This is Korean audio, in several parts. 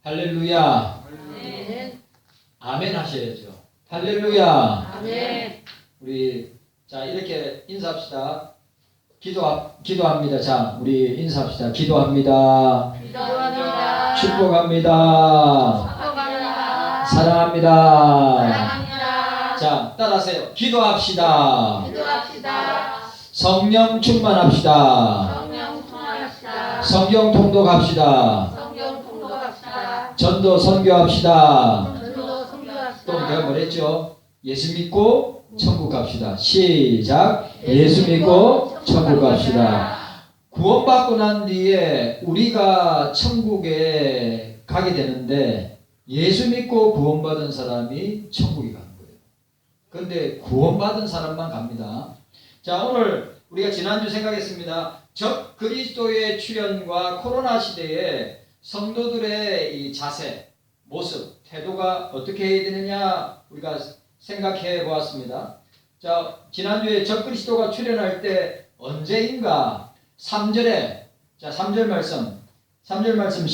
할렐루야. 아멘. 아멘 하셔야죠. 할렐루야. 아멘. 우리 자 이렇게 인사합시다. 기도합니다. 자 우리 인사합시다. 기도합니다. 기도합니다. 축복합니다. 축복합니다. 사랑합니다. 사랑합니다. 자 따라하세요. 기도합시다. 기도합시다. 성령 충만합시다. 성령 충만합시다. 성경 통독합시다. 성경 통독합시다. 전도 선교합시다. 전도 선교합시다. 또 내가 뭐랬죠? 예수 믿고 천국 갑시다. 시작. 예수 믿고 천국 갑시다. 구원받고 난 뒤에 우리가 천국에 가게 되는데 예수 믿고 구원받은 사람이 천국에 가는 거예요. 그런데 구원받은 사람만 갑니다. 자 오늘 우리가 지난주 생각했습니다. 적 그리스도의 출현과 코로나 시대에 성도들의 이 자세, 모습, 태도가 어떻게 해야 되느냐 우리가 생각해 보았습니다. 자 지난주에 적 그리스도가 출현할 때 언제인가 3절에 자 3절 말씀 3절 말씀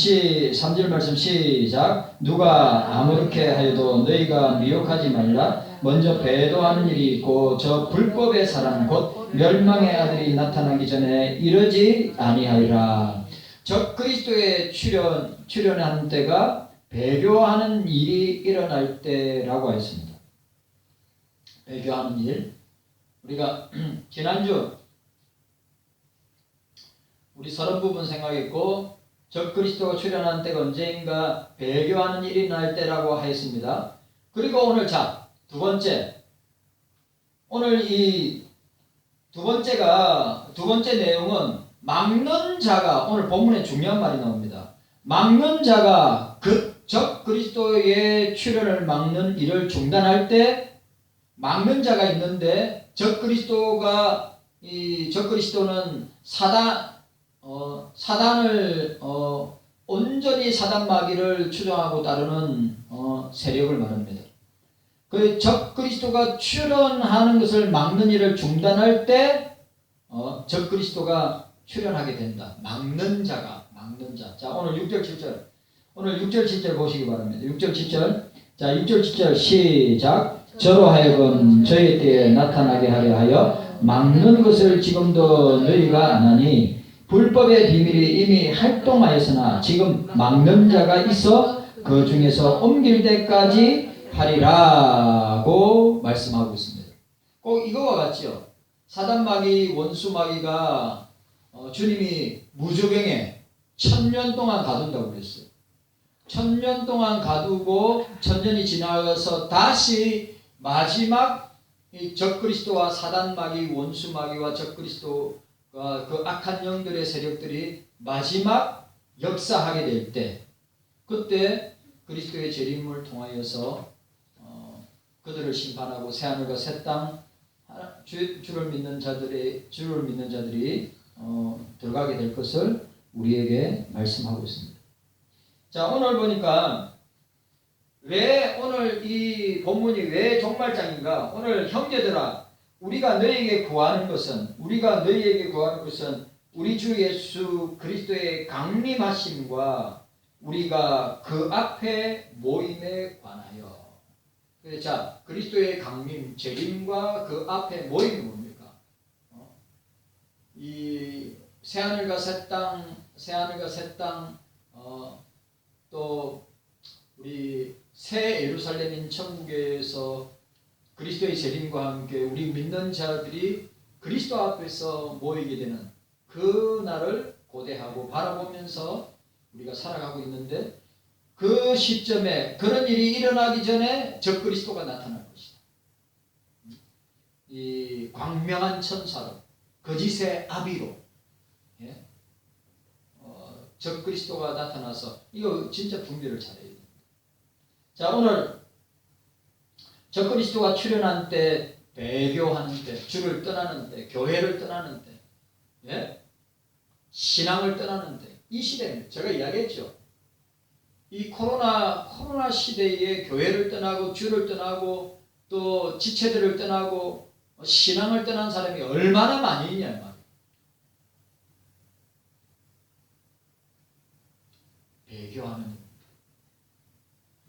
시작. 누가 아무렇게 하여도 너희가 미혹하지 말라. 먼저 배도하는 일이 있고 저 불법의 사람 곧 멸망의 아들이 나타나기 전에 이러지 아니하리라. 적 그리스도의 출현하는 때가 배교하는 일이 일어날 때라고 했습니다. 배교하는 일. 우리가 지난주 우리 서론 부분 생각했고 적 그리스도가 출현하는 때가 언제인가 배교하는 일이 날 때라고 하였습니다. 그리고 오늘 자 두 번째 오늘 이 두 번째 내용은 막는 자가 오늘 본문에 중요한 말이 나옵니다. 막는 자가 적 그리스도의 출현을 막는 일을 중단할 때 막는 자가 있는데 적 그리스도는 사단을 온전히 사단 마귀를 추종하고 따르는 세력을 말합니다. 그 적 그리스도가 출현하는 것을 막는 일을 중단할 때 적 그리스도가 출현하게 된다. 막는 자. 자 오늘 6절 7절 오늘 6절 7절 보시기 바랍니다. 6절 7절 자 6절 7절 시작. 저로 하여금 저희 때에 나타나게 하려 하여 막는 것을 지금도 너희가 안 하니 불법의 비밀이 이미 활동하였으나 지금 막는 자가 있어 그 중에서 옮길 때까지 하리라고 말씀하고 있습니다. 꼭 이거와 같지요. 사단마귀 원수마귀가 주님이 무저병에 1000년 동안 가둔다고 그랬어요. 1000년 동안 가두고 1000년이 지나서 다시 마지막 이 적그리스도와 사단마귀 원수마귀와 적그리스도가 그 악한 영들의 세력들이 마지막 역사하게 될 때 그때 그리스도의 재림을 통하여서 그들을 심판하고 새하늘과 새 땅 주를 믿는 자들이 들어가게 될 것을 우리에게 말씀하고 있습니다. 자 오늘 보니까 왜 오늘 이 본문이 왜 종말장인가? 오늘 형제들아 우리가 너희에게 구하는 것은 우리 주 예수 그리스도의 강림하심과 우리가 그 앞에 모임에 관하여. 자 그리스도의 강림 재림과 그 앞에 모임이 뭡니까? 이 새하늘과 새 땅 또 우리 새 예루살렘인 천국에서 그리스도의 재림과 함께 우리 믿는 자들이 그리스도 앞에서 모이게 되는 그 날을 고대하고 바라보면서 우리가 살아가고 있는데 그 시점에 그런 일이 일어나기 전에 적그리스도가 나타날 것이다. 이 광명한 천사로 거짓의 아비로 적그리스도가 나타나서 이거 진짜 분별을 잘해야 됩니다. 자 오늘 적그리스도가 출현한 때 배교하는 때 주를 떠나는 때 교회를 떠나는 때 신앙을 떠나는 때 이 시대는 제가 이야기했죠. 이 코로나 시대에 교회를 떠나고 주를 떠나고 또 지체들을 떠나고 신앙을 떠난 사람이 얼마나 많이 있냐 말이에요. 배교하는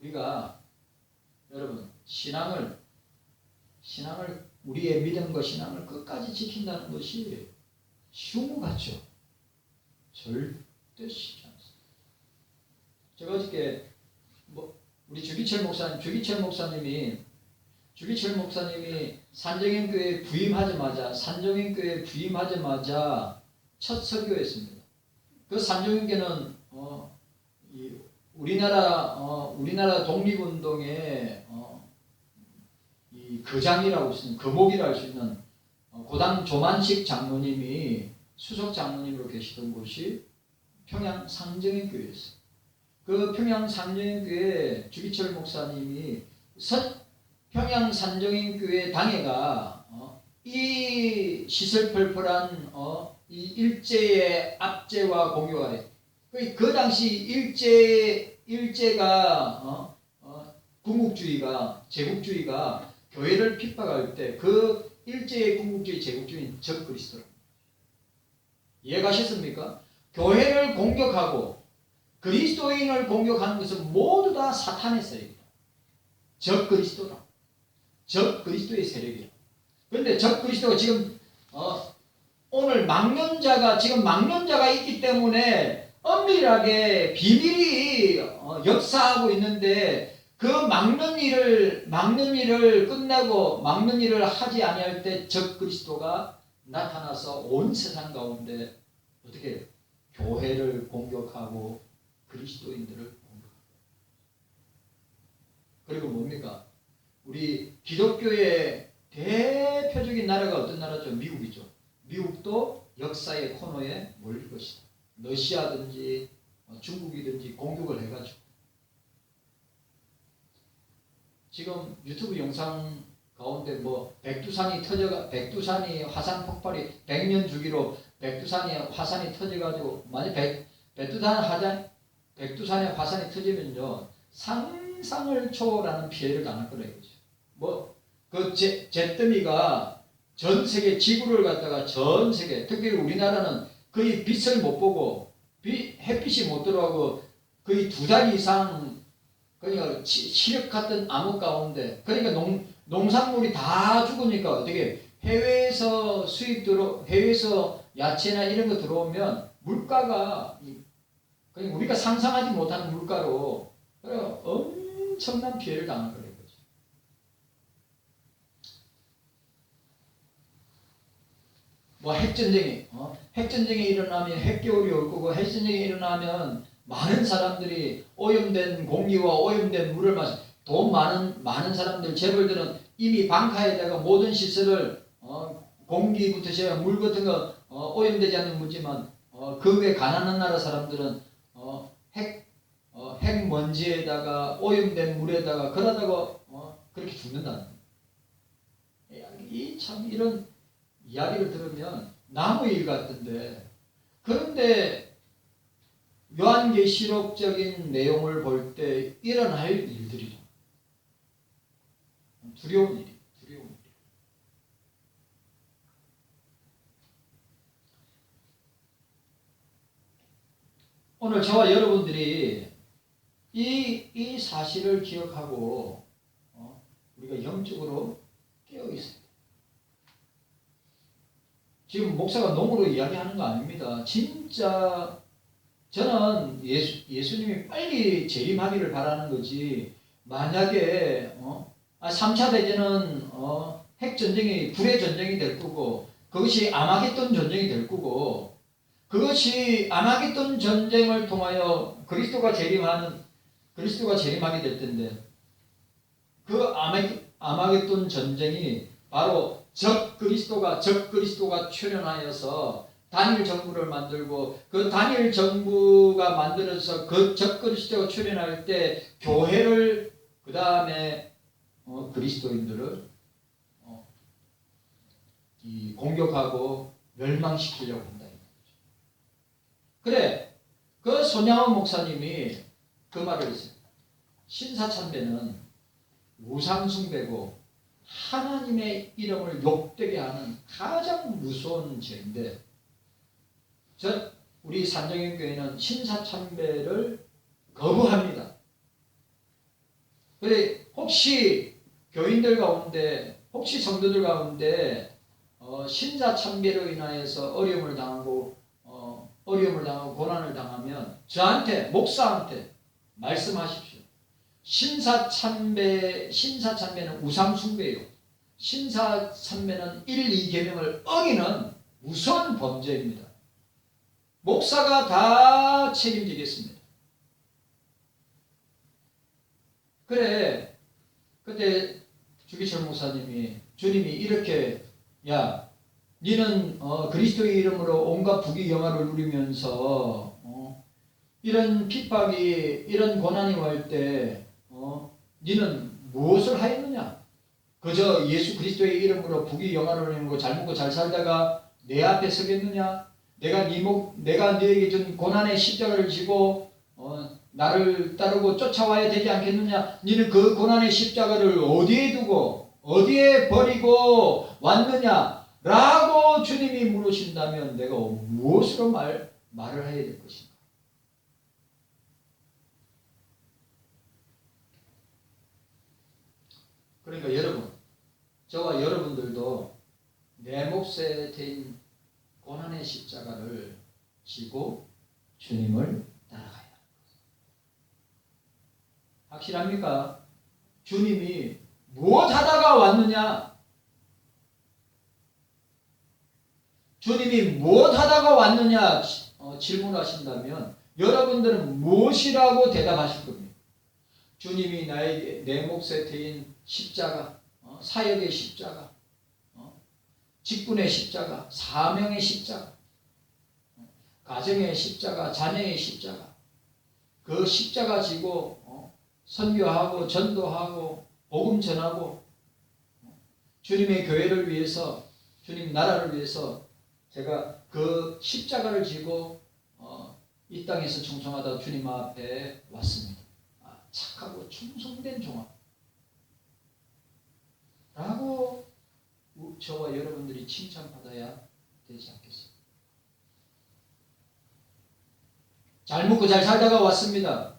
우리가 여러분 신앙을 우리의 믿음과 신앙을 끝까지 지킨다는 것이 쉬운 것 같죠? 절대 쉽지 않습니다. 제가 어저께 우리 주기철 목사님이 산정인교회에 부임하자마자 첫 설교했습니다. 그 산정인교회는 우리나라 독립운동의 이 거장이라고 할 수 있는 거목이라고 할 수 있는 고당 조만식 장로님이 수석 장로님으로 계시던 곳이 평양 상정인교회였어요. 그 평양 상정인교회 주기철 목사님이 평양 상정인교회 당회가 이 시설펄펄한 이 일제의 압제와 공격하에 그 당시 일제가 군국주의가 제국주의가 교회를 핍박할 때 그 일제의 군국주의 제국주의는 적그리스도랍니다. 이해가셨습니까? 교회를 공격하고 그리스도인을 공격하는 것은 모두 다 사탄의 세력이다. 적그리스도라. 적그리스도의 세력이다. 그런데 적그리스도가 지금 오늘 망년자가 있기 때문에 엄밀하게 비밀이 역사하고 있는데 그 막는 일을 끝내고 막는 일을 하지 아니할 때 적그리스도가 나타나서 온 세상 가운데 어떻게 교회를 공격하고 그리스도인들을 공격하고 그리고 뭡니까? 우리 기독교의 대표적인 나라가 어떤 나라죠? 미국이죠. 미국도 역사의 코너에 몰릴 것이다. 러시아든지 중국이든지 공격을 해가지고 지금 유튜브 영상 가운데 백두산이 화산 폭발이 100년 주기로 백두산이 화산이 터져가지고 만약 백두산의 화산이 터지면요 상상을 초월하는 피해를 당할 거라 이거죠. 그 잿더미가 전 세계 지구를 갖다가 전 세계 특히 우리나라는 거의 빛을 못 보고 햇빛이 못 들어가고 거의 2달 이상 그러니까 시력 같은 암흑 가운데 그러니까 농산물이 다 죽으니까 어떻게 해외에서 야채나 이런 거 들어오면 물가가 그러니까 우리가 상상하지 못하는 물가로 엄청난 피해를 당할 거예요. 핵전쟁이 일어나면 핵겨울이 올 거고 핵전쟁이 일어나면 많은 사람들이 오염된 공기와 오염된 물을 마시 돈 많은 사람들 재벌들은 이미 방카에다가 모든 시설을 공기부터 시작해 물 같은 거 오염되지 않는 문제만 그 외 가난한 나라 사람들은 핵먼지에다가 오염된 물에다가 그러다가 그렇게 죽는다는 참 이런 이야기를 들으면 나무 일 같은데 그런데 요한계시록적인 내용을 볼 때 일어날 일들이죠. 두려운 일. 오늘 저와 여러분들이 이 사실을 기억하고 우리가 영적으로 깨어 있어요. 지금 목사가 농으로 이야기하는 거 아닙니다. 진짜 저는 예수님이 빨리 재림하기를 바라는 거지. 만약에 3차 대전은 핵전쟁이 불의 전쟁이 될 거고 그것이 아마겟돈 전쟁이 될 거고 그것이 아마겟돈 전쟁을 통하여 그리스도가 재림하게 될 텐데 그 아마겟돈 전쟁이 바로 적그리스도가 출현하여서 단일 정부를 만들고 그 단일 정부가 만들어서 그 적그리스도가 출현할 때 교회를 그 다음에 그리스도인들을 공격하고 멸망시키려고 한다. 그래 그 손양원 목사님이 그 말을 했습니다. 신사참배는 우상숭배고 하나님의 이름을 욕되게 하는 가장 무서운 죄인데 우리 산정인교회는 신사참배를 거부합니다. 혹시 교인들 가운데, 혹시 성도들 가운데 신사참배로 인하여서 어려움을 당하고 고난을 당하면 저한테, 목사한테 말씀하십시오. 신사참배는 우상숭배요. 신사참배는 1, 2계명을 어기는 무서운 범죄입니다. 목사가 다 책임지겠습니다. 그래, 그때 주기철 목사님이, 주님이 이렇게, 야, 니는 그리스도의 이름으로 온갖 부귀 영화를 누리면서 이런 핍박이, 이런 고난이 올 때 니는 무엇을 하였느냐? 그저 예수 그리스도의 이름으로 부귀 영화를 누리고 잘 먹고 잘 살다가 내 앞에 서겠느냐? 내가 너에게 준 고난의 십자가를 지고 나를 따르고 쫓아와야 되지 않겠느냐? 너는 그 고난의 십자가를 어디에 두고 어디에 버리고 왔느냐? 라고 주님이 물으신다면 내가 무엇으로 말을 해야 될 것인가? 그러니까 여러분, 저와 여러분들도 내 몫에 대인 고난의 십자가를 지고 주님을 따라가야 합니다. 확실합니까? 주님이 무엇 하다가 왔느냐? 주님이 무엇 하다가 왔느냐 질문하신다면 여러분들은 무엇이라고 대답하실 겁니다. 주님이 나에게 내 몫에 대인 십자가, 사역의 십자가, 직분의 십자가, 사명의 십자가, 가정의 십자가, 자녀의 십자가, 그 십자가 지고 선교하고 전도하고 복음 전하고 주님의 교회를 위해서, 주님 나라를 위해서 제가 그 십자가를 지고 이 땅에서 충성하다 주님 앞에 왔습니다. 착하고 충성된 종아 라고 저와 여러분들이 칭찬받아야 되지 않겠습니까? 잘 먹고 잘 살다가 왔습니다.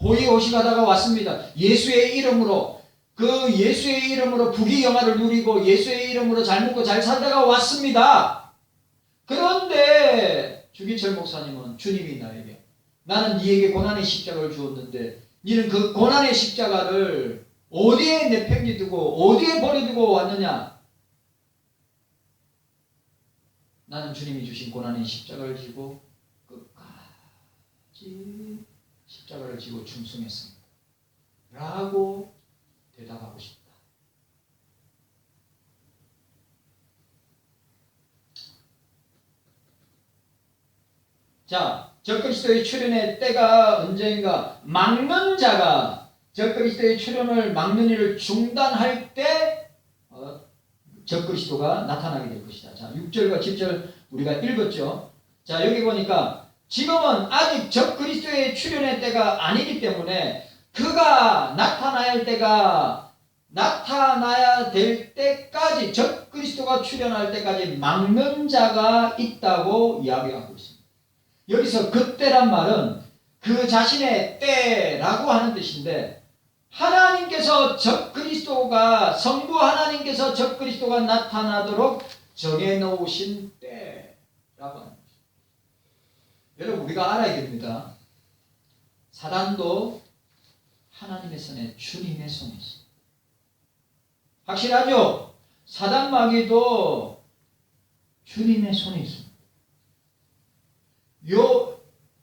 호의호식하다가 왔습니다. 예수의 이름으로, 그 예수의 이름으로 부귀 영화를 누리고 예수의 이름으로 잘 먹고 잘 살다가 왔습니다. 그런데 주기철 목사님은 주님이 나에게, 나는 네에게 고난의 십자가를 주었는데 너는 그 고난의 십자가를 어디에 내팽개두고 어디에 버려두고 왔느냐? 나는 주님이 주신 고난의 십자가를 지고 끝까지 십자가를 지고 충성했습니다. 라고 대답하고 싶다. 자, 적그리스도의 출현의 때가 언제인가? 막는 자가 적그리스도의 출현을 막는 일을 중단할 때 적그리스도가 나타나게 될 것이다. 자, 6절과 7절 우리가 읽었죠. 자, 여기 보니까 지금은 아직 적그리스도의 출현의 때가 아니기 때문에 그가 나타나야 될 때까지, 적그리스도가 출현할 때까지 막는 자가 있다고 이야기하고 있습니다. 여기서 그때란 말은 그 자신의 때라고 하는 뜻인데, 하나님께서 성부 하나님께서 적그리스도가 나타나도록 정해놓으신 때라고 하는 것입니다. 여러분, 우리가 알아야 됩니다. 사단도 하나님의 손에, 주님의 손에 있습니다. 확실하죠? 사단 마귀도 주님의 손에 있습니다.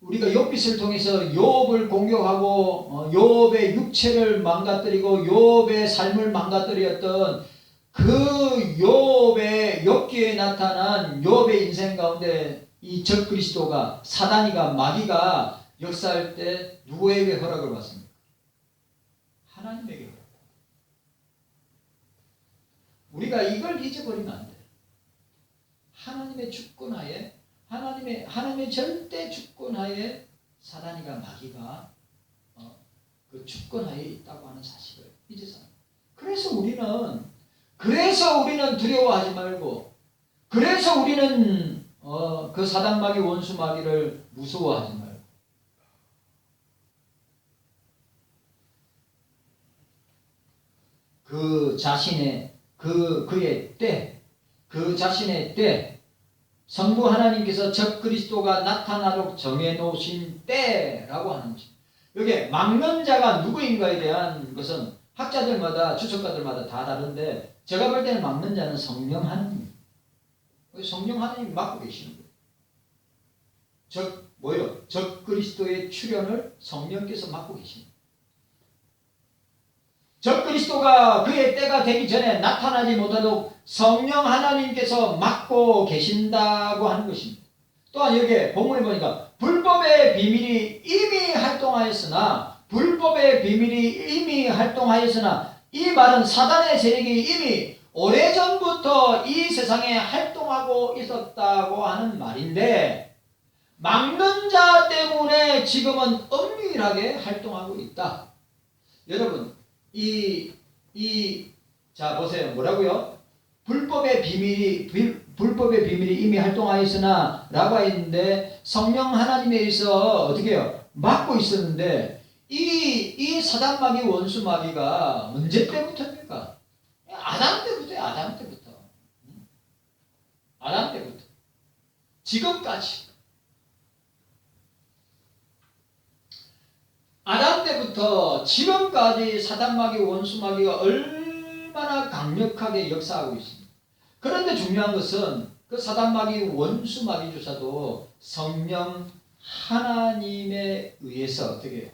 우리가 욥빗을 통해서 욥을 공격하고 욥의 육체를 망가뜨리고 욥의 삶을 망가뜨렸던 그 욥기에 나타난 욥의 인생 가운데 이 적그리스도가, 사단이가, 마귀가 역사할 때 누구에게 허락을 받습니까? 하나님에게 허락. 우리가 이걸 잊어버리면 안 돼요. 하나님의 주권하에, 하나님의 절대 주권하에 사단이가, 마귀가 그 주권하에 있다고 하는 사실을 잊어서, 그래서 우리는 두려워하지 말고, 그래서 우리는 그 사단 마귀, 원수 마귀를 무서워하지 말고, 그 자신의 그의 때, 그 자신의 때, 성부 하나님께서 적그리스도가 나타나도록 정해놓으신 때라고 하는 것입니다. 여기에 막는 자가 누구인가에 대한 것은 학자들마다 주석가들마다 다 다른데 제가 볼 때는 막는 자는 성령 하나님. 성령 하나님이 막고 계시는 거예요. 적그리스도의 출현을 성령께서 막고 계십니다. 적그리스도가 그의 때가 되기 전에 나타나지 못하도록 성령 하나님께서 막고 계신다고 하는 것입니다. 또한 여기에 본문에 보니까 불법의 비밀이 이미 활동하였으나 이 말은 사단의 세력이 이미 오래전부터 이 세상에 활동하고 있었다고 하는 말인데 막는 자 때문에 지금은 엄밀하게 활동하고 있다. 여러분 자 보세요. 뭐라고요? 불법의 비밀이 이미 활동하였으나 라고 했는데 성령 하나님에 의해서 어떻게 해요? 막고 있었는데 이 사단마귀 원수마귀가 언제 때부터입니까? 아담 때부터요. 아담 때부터 지금까지 아담 때부터 지금까지 사단마귀 원수마귀가 얼마나 강력하게 역사하고 있습니다. 그런데 중요한 것은 그 사단마귀 원수마귀조차도 성령 하나님에 의해서 어떻게 해요?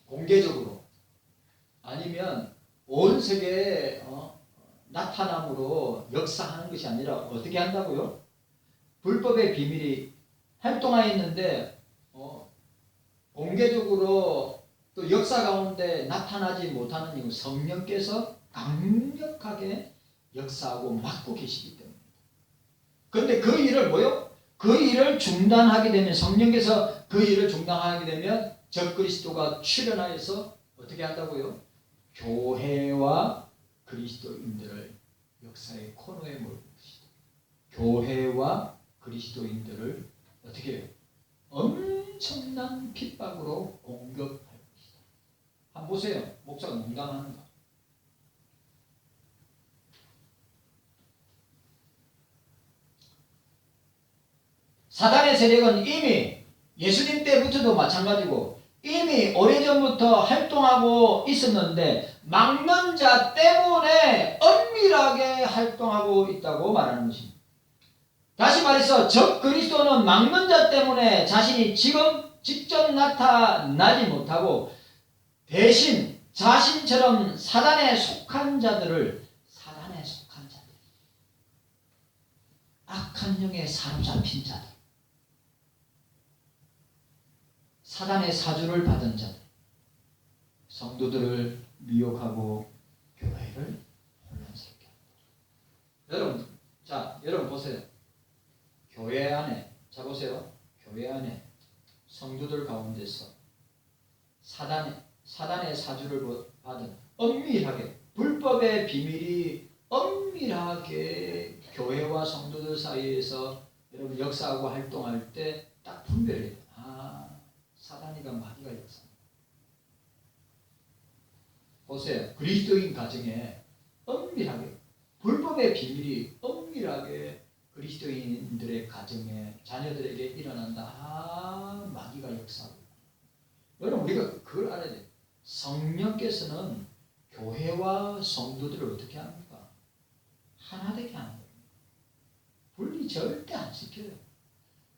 공개적으로 아니면 온 세계에 나타남으로 역사하는 것이 아니라 어떻게 한다고요? 불법의 비밀이 활동하였는데 공개적으로 또 역사 가운데 나타나지 못하는 이유 성령께서 강력하게 역사하고 막고 계시기 때문입니다. 그런데 그 일을 그 일을 중단하게 되면 성령께서 그 일을 중단하게 되면 적그리스도가 출현하여서 어떻게 한다고요? 교회와 그리스도인들을 역사의 코너에 몰고 있습니다. 교회와 그리스도인들을 어떻게 해요? 엄청난 핍박으로 공격할 것이다. 한번 보세요. 목사가 농담하는가? 사단의 세력은 이미 예수님 때부터도 마찬가지고 이미 오래전부터 활동하고 있었는데 막는 자 때문에 엄밀하게 활동하고 있다고 말하는 것입니다. 다시 말해서 적그리스도는 막는 자 때문에 자신이 지금 직접 나타나지 못하고 대신 자신처럼 사단에 속한 자들 악한 영에 사로잡힌 자들 사단의 사주를 받은 자들 성도들을 미혹하고 교회를 혼란스럽게 합니다. 여러분 보세요. 교회 안에 교회 안에 성도들 가운데서 사단의 사주를 받은 엄밀하게 불법의 비밀이 엄밀하게 교회와 성도들 사이에서 여러분 역사하고 활동할 때 딱 분별해요. 사단이가 마귀가 역사합니다. 보세요. 그리스도인 가정에 엄밀하게 불법의 비밀이 엄밀하게 그리스도인들의 가정에 자녀들에게 일어난다. 마귀가 역사하고. 여러분 우리가 그걸 알아야 돼요. 성령께서는 교회와 성도들을 어떻게 합니까? 하나 되게 하는 거예요. 분리 절대 안 시켜요.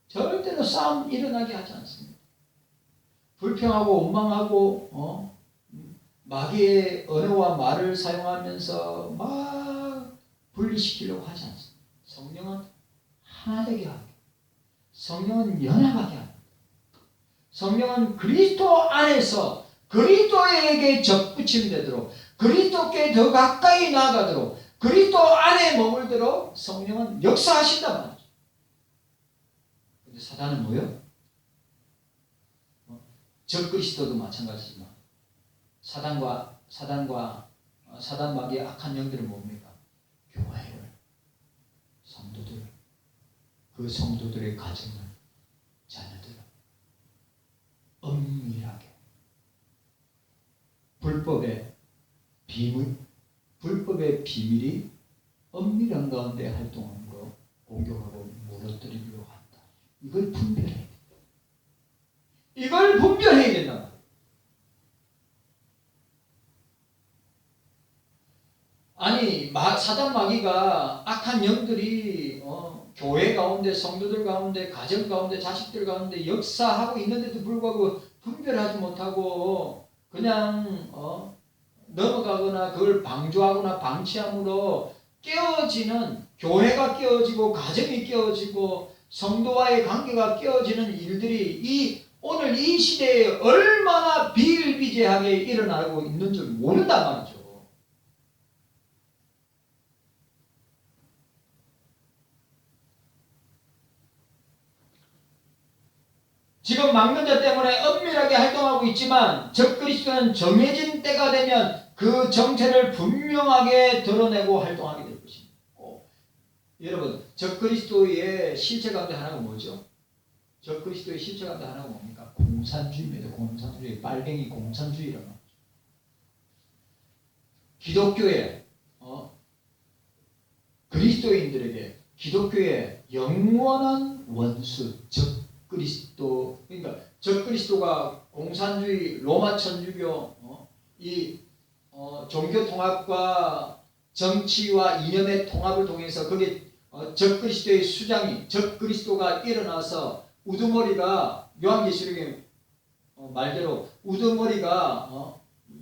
절대로 싸움 일어나게 하지 않습니다. 불평하고 원망하고 마귀의 언어와 말을 사용하면서 막 분리시키려고 하지 않습니다. 성령은 하나 되게 하고 성령은 연합하게 합니다. 성령은 그리스도 안에서 그리스도에게 접붙임되도록 그리스도께 더 가까이 나아가도록 그리스도 안에 머물도록 성령은 역사하신단 말이죠. 근데 사단은 뭐예요? 적그리스도도 마찬가지지만 사단 마귀의 악한 영들은 뭡니까? 교회를 성도들 그 성도들의 가정을 자녀들을 엄밀하게 불법의 불법의 비밀이 엄밀한 가운데 활동하는 거 공격하고 무너뜨리려고 한다. 이걸 분별해야 돼. 이걸 분별해야 된단 말이에요. 아니 사단 마귀가 악한 영들이 교회 가운데 성도들 가운데 가정 가운데 자식들 가운데 역사하고 있는데도 불구하고 분별하지 못하고 그냥 넘어가거나 그걸 방조하거나 방치함으로 깨어지는 교회가 깨어지고 가정이 깨어지고 성도와의 관계가 깨어지는 일들이 오늘 이 시대에 얼마나 비일비재하게 일어나고 있는 줄 모른단 말이죠. 지금 막는 자 때문에 엄밀하게 활동하고 있지만 적그리스도는 정해진 때가 되면 그 정체를 분명하게 드러내고 활동하게 될 것입니다. 여러분, 적그리스도의 실체 가운데 하나가 뭐죠? 적그리스도의 실체 가운데 하나가 뭡니까? 공산주의입니다. 공산주의, 빨갱이 공산주의라는 거죠. 기독교의 그리스도인들에게 기독교의 영원한 원수 적그리스도, 그러니까 적그리스도가 공산주의, 로마 천주교, 종교 통합과 정치와 이념의 통합을 통해서 그게 적그리스도의 수장이 적그리스도가 일어나서 우두머리가 요한계시록의 말대로 우두머리가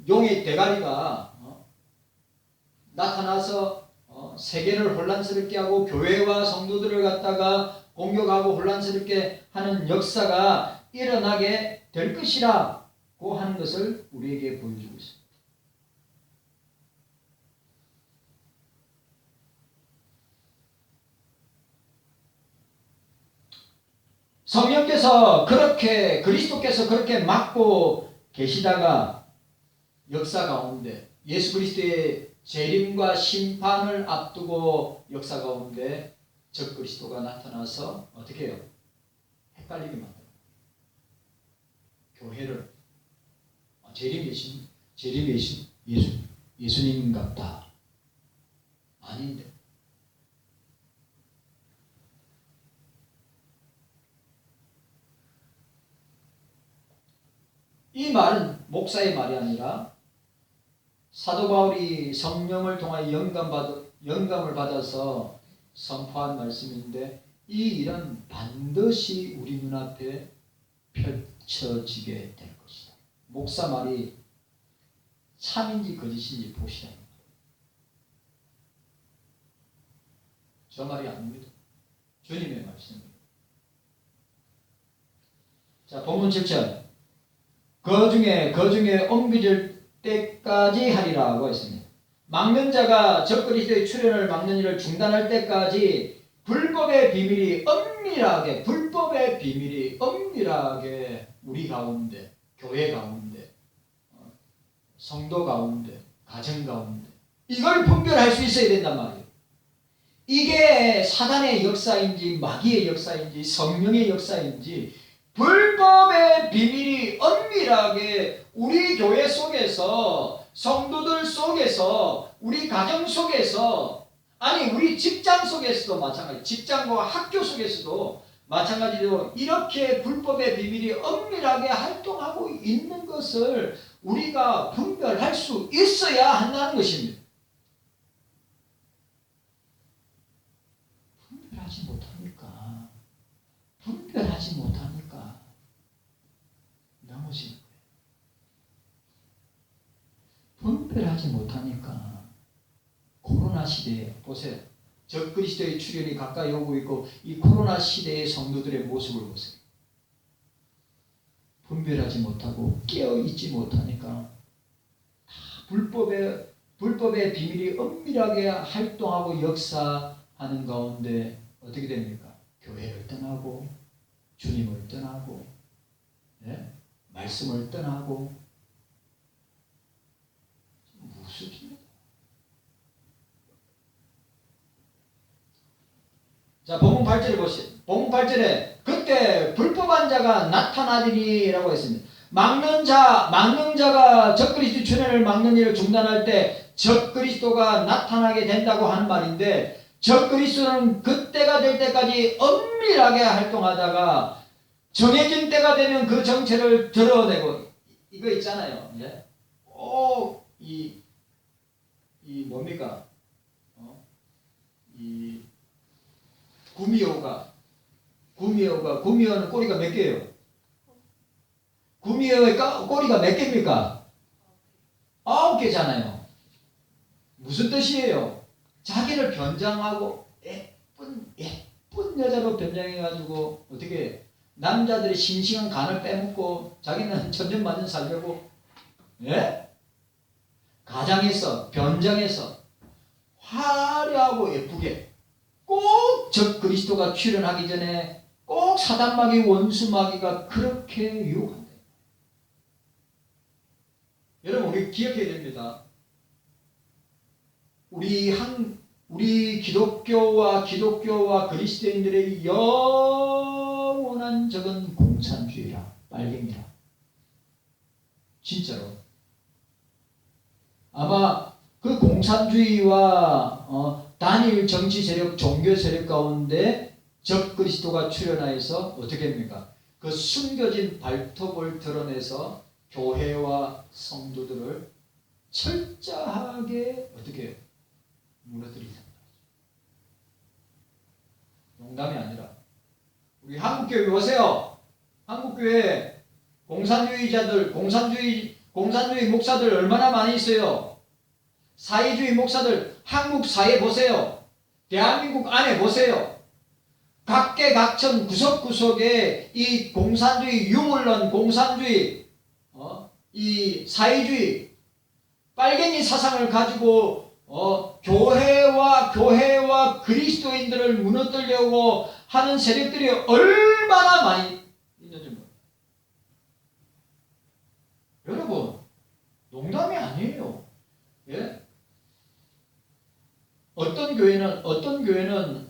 용의 대가리가 나타나서 세계를 혼란스럽게 하고 교회와 성도들을 갖다가 공격하고 혼란스럽게 하는 역사가 일어나게 될 것이라고 하는 것을 우리에게 보여주고 있습니다. 성령께서 그렇게 그리스도께서 그렇게 막고 계시다가 역사 가운데 예수 그리스도의 재림과 심판을 앞두고 역사 가운데 적그리스도가 나타나서 어떻게 해요? 헷갈리게 만들어요. 교회를 재림 예수님 같다. 아닌데. 이 말은 목사의 말이 아니라 사도 바울이 성령을 통하여 영감을 받아서 선포한 말씀인데 이 일은 반드시 우리 눈앞에 펼쳐지게 될 것이다. 목사 말이 참인지 거짓인지 보시라. 저 말이 아닙니다. 주님의 말씀입니다. 자, 본문 7절. 그 중에 옮겨질 때까지 하리라고 했습니다. 막는 자가 적그리스도의 출현을 막는 일을 중단할 때까지 불법의 비밀이 엄밀하게 우리 가운데, 교회 가운데, 성도 가운데, 가정 가운데 이걸 분별할 수 있어야 된단 말이에요. 이게 사단의 역사인지 마귀의 역사인지 성령의 역사인지 불법의 비밀이 엄밀하게 우리 교회 속에서 성도들 속에서 우리 가정 속에서 아니 우리 직장 속에서도 마찬가지 직장과 학교 속에서도 마찬가지로 이렇게 불법의 비밀이 엄밀하게 활동하고 있는 것을 우리가 분별할 수 있어야 한다는 것입니다. 분별하지 못하니까 넘어지는 거예요. 분별하지 못하니까 코로나 시대에 보세요. 적그리스도의 출현이 가까이 오고 있고 이 코로나 시대의 성도들의 모습을 보세요. 분별하지 못하고 깨어있지 못하니까 불법의 비밀이 엄밀하게 활동하고 역사하는 가운데 어떻게 됩니까? 교회를 떠나고 주님을 떠나고 말씀을 떠나고 무섭습니다. 자, 본문 8절을 보시죠. 본문 8절에 그때 불법한 자가 나타나리라고 했습니다. 막는 자가 적그리스도 출현을 막는 일을 중단할 때 적그리스도가 나타나게 된다고 하는 말인데, 적그리스도는 그때가 될 때까지 엄밀하게 활동하다가 정해진 때가 되면 그 정체를 드러내고, 이거 있잖아요. 예? 꼭 이 뭡니까? 이 구미호는 꼬리가 몇 개예요? 구미호의 꼬리가 몇 개입니까? 9개잖아요. 무슨 뜻이에요? 자기를 변장하고 예쁜 여자로 변장해가지고 어떻게 남자들이 싱싱한 간을 빼먹고 자기는 천년만년 살려고, 예? 가장해서 변장해서 화려하고 예쁘게 꼭 적그리스도가 출현하기 전에 꼭 사단마귀 원수마귀가 그렇게 유혹한다. 여러분, 우리 기억해야 됩니다. 우리 기독교와 그리스도인들의 영원한 적은 공산주의라, 빨갱이라. 진짜로. 아마 그 공산주의와 단일 정치 세력, 종교 세력 가운데 적그리스도가 출현하여서 어떻게 합니까? 그 숨겨진 발톱을 드러내서 교회와 성도들을 철저하게 어떻게 무너뜨린다. 농담이 아니라. 우리 한국교회 보세요. 한국교회 공산주의 목사들 얼마나 많이 있어요. 사회주의 목사들, 한국 사회 보세요. 대한민국 안에 보세요. 각계각층 구석구석에 이 공산주의, 유물론 공산주의, 이 사회주의, 빨갱이 사상을 가지고 교회와 그리스도인들을 무너뜨리려고 하는 세력들이 얼마나 많이 있는지 모릅니다. 여러분, 농담이 아니에요. 예? 어떤 교회는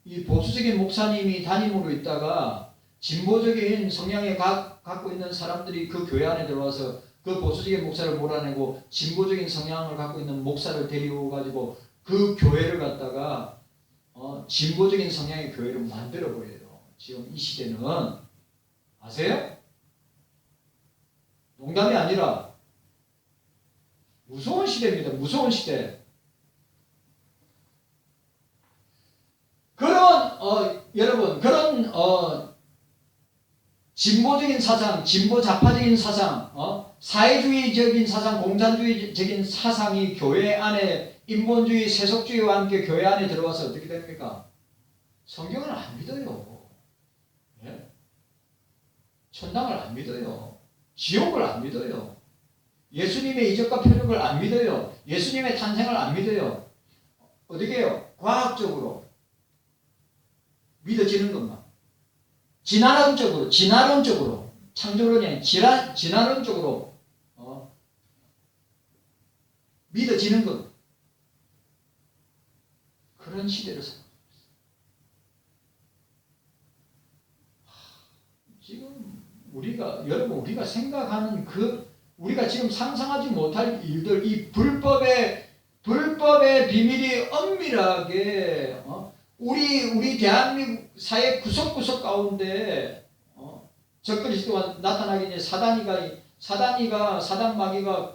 이 보수적인 목사님이 담임으로 있다가 진보적인 성향에 갖고 있는 사람들이 그 교회 안에 들어와서 그 보수적인 목사를 몰아내고 진보적인 성향을 갖고 있는 목사를 데리고 가지고 그 교회를 갖다가 진보적인 성향의 교회를 만들어 버려요. 지금 이 시대는 아세요? 농담이 아니라 무서운 시대입니다. 무서운 시대. 여러분, 그런 진보적인 사상, 진보좌파적인 사상, 사회주의적인 사상, 공산주의적인 사상이 교회 안에, 인본주의, 세속주의와 함께 교회 안에 들어와서 어떻게 됩니까? 성경을 안 믿어요. 예? 천당을 안 믿어요. 지옥을 안 믿어요. 예수님의 이적과 표적을 안 믿어요. 예수님의 탄생을 안 믿어요. 어떻게 해요? 과학적으로 믿어지는 것만. 진화론적으로, 창조론이 아니라 진화론적으로 믿어지는 것. 그런 시대를 살고 있습니다. 지금 우리가 생각하는 우리가 지금 상상하지 못할 일들, 이 불법의 비밀이 엄밀하게 우리 대한민국 사회 구석구석 가운데 적그리스도가 나타나기 전에 사단마귀가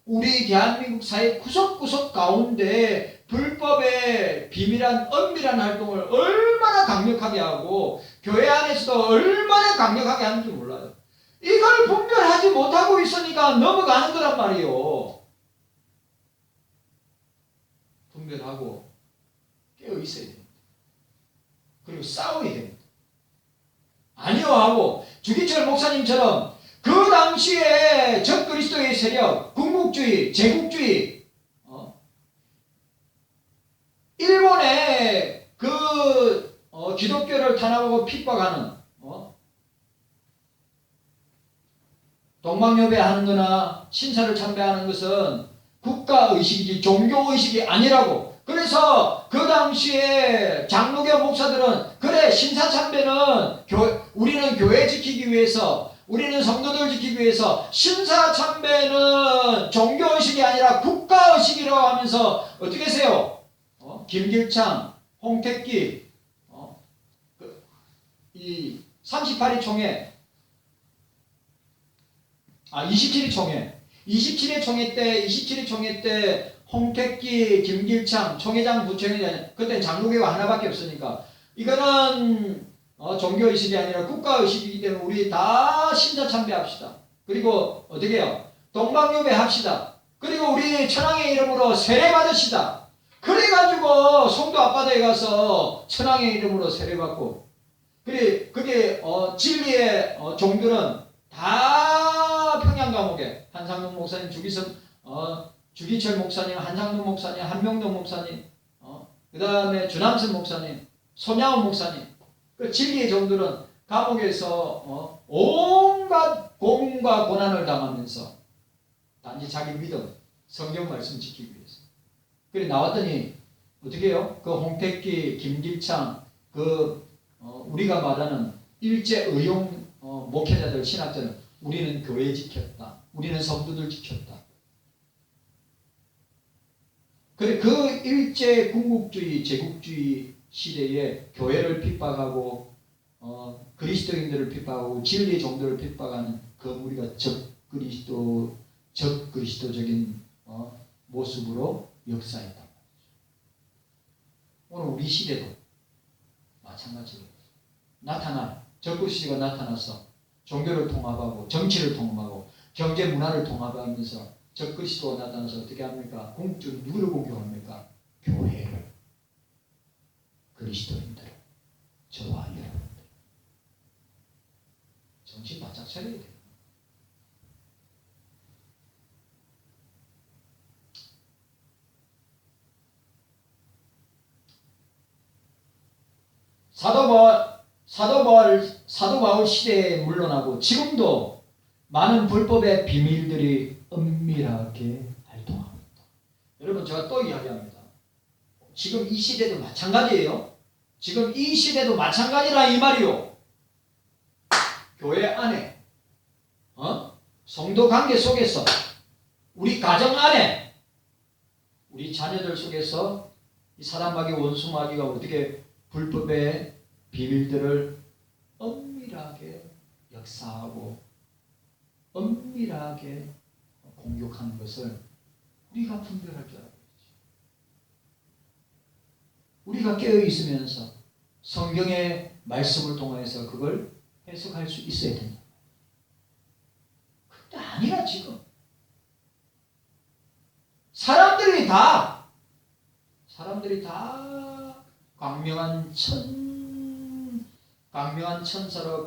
우리 대한민국 사회 구석구석 가운데 불법의 비밀한 엄밀한 활동을 얼마나 강력하게 하고 교회 안에서도 얼마나 강력하게 하는지 몰라요. 이걸 분별하지 못하고 있으니까 넘어가는 거란 말이에요. 분별하고 깨어 있어야 됩니다. 그리고 싸워야 됩니다. 아니요 하고 주기철 목사님처럼 그 당시에 적그리스도의 세력, 군국주의, 제국주의, 일본의 기독교를 탄압하고 핍박하는 동방여배하는 거나 신사를 참배하는 것은 국가의식이지 종교의식이 아니라고. 그래서 그 당시에 장로교 목사들은 그래 신사참배는 우리는 교회 지키기 위해서 우리는 성도들 지키기 위해서 신사참배는 종교의식이 아니라 국가의식이라고 하면서 어떻게 하세요? 김길창, 홍택기, 이 38위 총회, 27위 총회, 27위 총회 때 홍택기, 김길창, 총회장, 부총회장, 그때 장로교가 하나밖에 없으니까 이거는 종교의식이 아니라 국가의식이기 때문에 우리 다 신사참배합시다. 그리고 어떻게 해요? 동방유배 합시다. 그리고 우리 천황의 이름으로 세례 받으시다. 그래가지고 송도 앞바다에 가서 천황의 이름으로 세례 받고, 그게 진리의 종들은 다 평양 감옥에 한상동 목사님, 주기철 목사님, 한상동 목사님, 한명동 목사님, 그 다음에 주남선 목사님, 손양원 목사님, 그 진리의 종들은 감옥에서 온갖 고문과 고난을 당하면서 단지 자기 믿음, 성경 말씀 지키기 위해서. 그래 나왔더니 어떻게 해요? 그 홍택기, 김길창, 우리가 말하는 일제 의용 목회자들, 신학자는 우리는 교회 지켰다. 우리는 성도들 지켰다. 그래 그 일제 군국주의, 제국주의 시대에 교회를 핍박하고 그리스도인들을 핍박하고 진리의 종들을 핍박하는 그 우리가 적그리스도적인 모습으로 역사했다. 오늘 우리 시대도 마찬가지로 적그리스도가 나타나서 종교를 통합하고 정치를 통합하고 경제 문화를 통합하면서 적그리스도가 나타나서 어떻게 합니까? 궁극적으로 누구를 공격합니까? 교회를, 그리스도인들, 저와 여러분들. 정신 바짝 차려야 돼요. 사도 바울 시대에 물러나고 지금도 많은 불법의 비밀들이 은밀하게 활동합니다. 여러분 제가 또 이야기합니다. 지금 이 시대도 마찬가지예요. 지금 이 시대도 마찬가지라 이 말이요. 교회 안에 성도 관계 속에서 우리 가정 안에 우리 자녀들 속에서 이 사람마귀 원수마귀가 어떻게 불법의 비밀들을 은밀하게 역사하고 은밀하게 공격하는 것을 우리가 분별할 줄 알아야지. 우리가 깨어있으면서 성경의 말씀을 통해서 그걸 해석할 수 있어야 된다. 근데 아니라 지금 사람들이 다 광명한 천사로